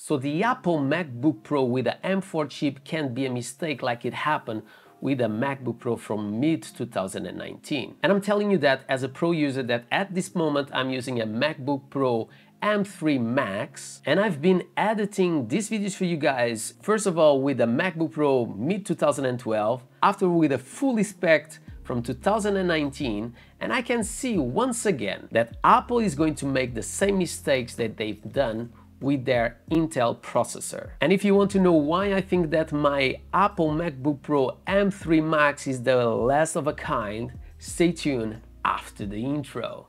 So the Apple MacBook Pro with the M4 chip can't be a mistake like it happened with the MacBook Pro from mid-2019. And I'm telling you that as a Pro user that at this moment I'm using a MacBook Pro M3 Max, and I've been editing these videos for you guys, first of all with the MacBook Pro mid-2012, after with a fully spec'd from 2019, and I can see once again that Apple is going to make the same mistakes that they've done with their Intel processor. And if you want to know why I think that my Apple MacBook Pro M3 Max is the last of a kind, stay tuned after the intro.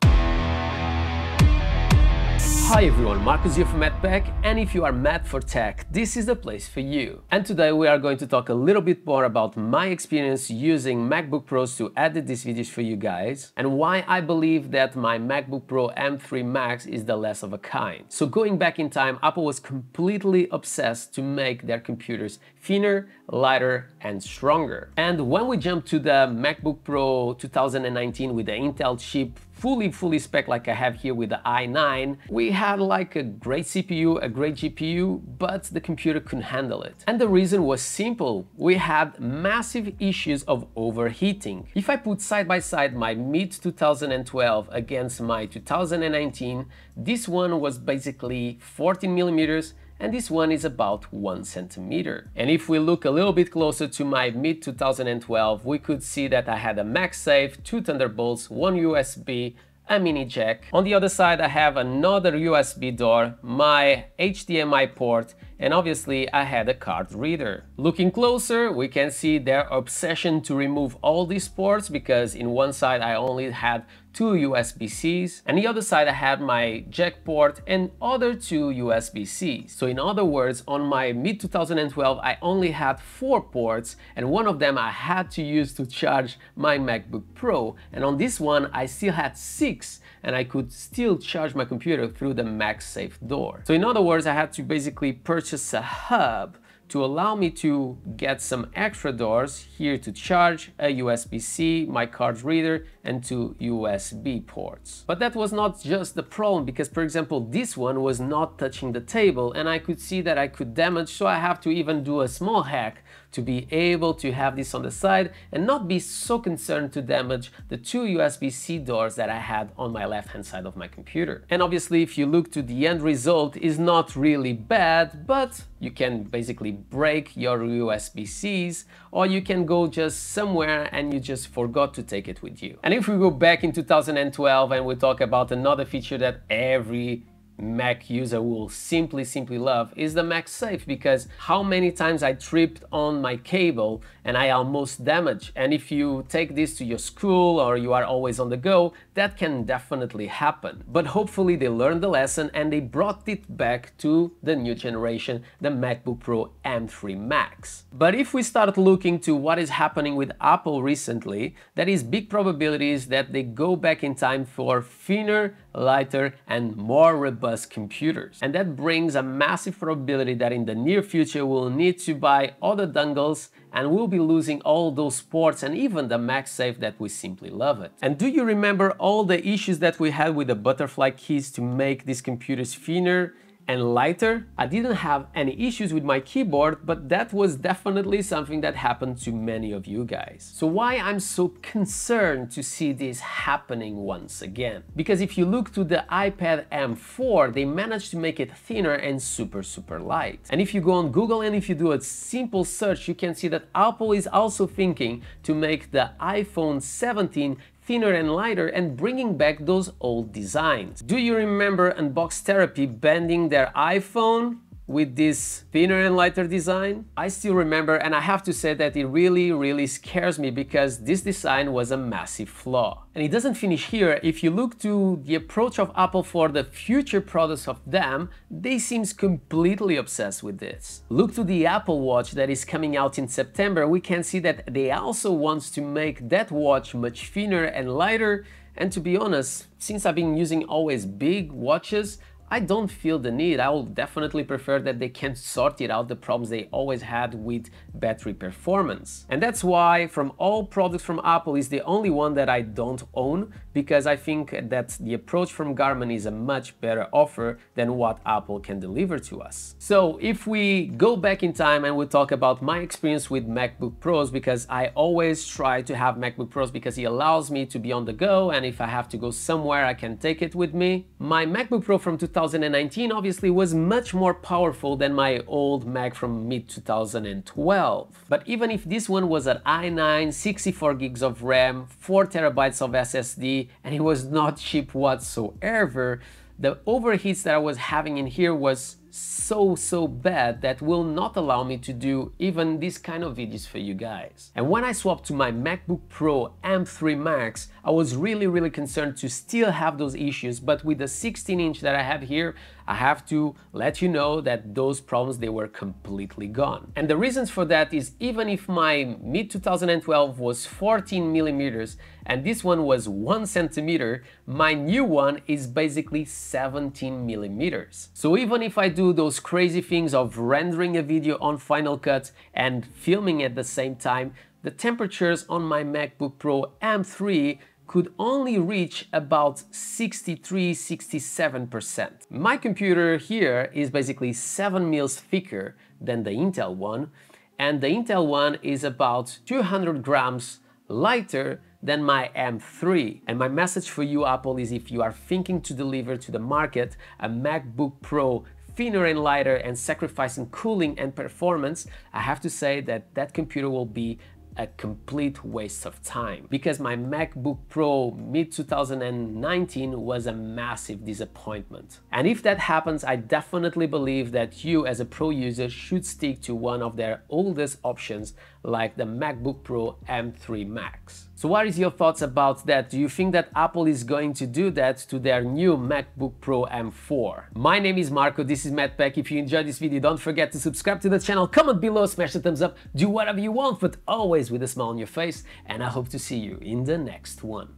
Hi everyone, Marcus here from MadPack, and if you are mad for tech, this is the place for you. And today we are going to talk a little bit more about my experience using MacBook Pros to edit these videos for you guys, and why I believe that my MacBook Pro M3 Max is the last of a kind. So going back in time, Apple was completely obsessed to make their computers thinner, lighter, and stronger. And when we jump to the MacBook Pro 2019 with the Intel chip, fully spec like I have here with the i9, we had like a great CPU, a great GPU, but the computer couldn't handle it. And the reason was simple. We had massive issues of overheating. If I put side by side my mid-2012 against my 2019, this one was basically 14 millimeters and this one is about 1 centimeter. And if we look a little bit closer to my mid-2012, we could see that I had a MaxSafe, 2 Thunderbolts, 1 USB, a mini jack. On the other side I have another USB door, my HDMI port, and obviously I had a card reader. Looking closer, we can see their obsession to remove all these ports, because in one side I only had 2 USB-Cs, and the other side I had my jack port and other 2 USB-Cs. So in other words, on my mid-2012 I only had 4 ports, and one of them I had to use to charge my MacBook Pro, and on this one I still had 6, and I could still charge my computer through the MaxSafe door. So in other words, I had to basically purchase a hub to allow me to get some extra doors here to charge, a USB-C, my card reader, and 2 USB ports. But that was not just the problem, because for example this one was not touching the table and I could see that I could damage, so I have to even do a small hack to be able to have this on the side and not be so concerned to damage the 2 USB-C doors that I had on my left hand side of my computer. And obviously if you look to the end result, is not really bad, but you can basically break your USB-Cs, or you can go just somewhere and you just forgot to take it with you. And if we go back in 2012 and we talk about another feature that every Mac user will simply love, is the MaxSafe, because how many times I tripped on my cable and I almost damaged. And if you take this to your school or you are always on the go, that can definitely happen. But hopefully they learned the lesson and they brought it back to the new generation, the MacBook Pro M3 Max. But if we start looking to what is happening with Apple recently, there is big probabilities that they go back in time for thinner, lighter, and more robust computers. And that brings a massive probability that in the near future we'll need to buy other dongles and we'll be losing all those ports and even the MaxSafe that we simply love it. And do you remember all the issues that we had with the butterfly keys to make these computers thinner and lighter? I didn't have any issues with my keyboard, but that was definitely something that happened to many of you guys. So why I'm so concerned to see this happening once again? Because if you look to the iPad M4, they managed to make it thinner and super light. And if you go on Google and if you do a simple search, you can see that Apple is also thinking to make the iPhone 17 thinner and lighter and bringing back those old designs. Do you remember Unbox Therapy bending their iPhone with this thinner and lighter design? I still remember, and I have to say that it really scares me, because this design was a massive flaw. And it doesn't finish here. If you look to the approach of Apple for the future products of them, they seem completely obsessed with this. Look to the Apple Watch that is coming out in September. We can see that they also want to make that watch much thinner and lighter. And to be honest, since I've been using always big watches, I don't feel the need. I will definitely prefer that they can sort it out, the problems they always had with battery performance. And that's why from all products from Apple is the only one that I don't own, because I think that the approach from Garmin is a much better offer than what Apple can deliver to us. So if we go back in time and we talk about my experience with MacBook Pros, because I always try to have MacBook Pros because it allows me to be on the go, and if I have to go somewhere I can take it with me. My MacBook Pro from 2019 obviously was much more powerful than my old Mac from mid-2012. But even if this one was an i9, 64 gigs of RAM, 4 terabytes of SSD, and it was not cheap whatsoever, the overheats that I was having in here was so bad that will not allow me to do even this kind of videos for you guys. And when I swapped to my MacBook Pro M3 Max, I was really concerned to still have those issues, but with the 16-inch that I have here, I have to let you know that those problems, they were completely gone. And the reasons for that is, even if my mid-2012 was 14 millimeters and this one was 1 centimeter, my new one is basically 17 millimeters. So even if I do those crazy things of rendering a video on Final Cut and filming at the same time, the temperatures on my MacBook Pro M3 could only reach about 63–67%. My computer here is basically 7 mils thicker than the Intel one, and the Intel one is about 200 grams lighter than my M3. And my message for you, Apple, is if you are thinking to deliver to the market a MacBook Pro thinner and lighter and sacrificing cooling and performance, I have to say that that computer will be a complete waste of time, because my MacBook Pro mid-2019 was a massive disappointment. And if that happens, I definitely believe that you as a Pro user should stick to one of their oldest options, like the MacBook Pro M3 Max. So what is your thoughts about that? Do you think that Apple is going to do that to their new MacBook Pro M4? My name is Marco, this is madpack. If you enjoyed this video, don't forget to subscribe to the channel, comment below, smash the thumbs up, do whatever you want, but always with a smile on your face, and I hope to see you in the next one.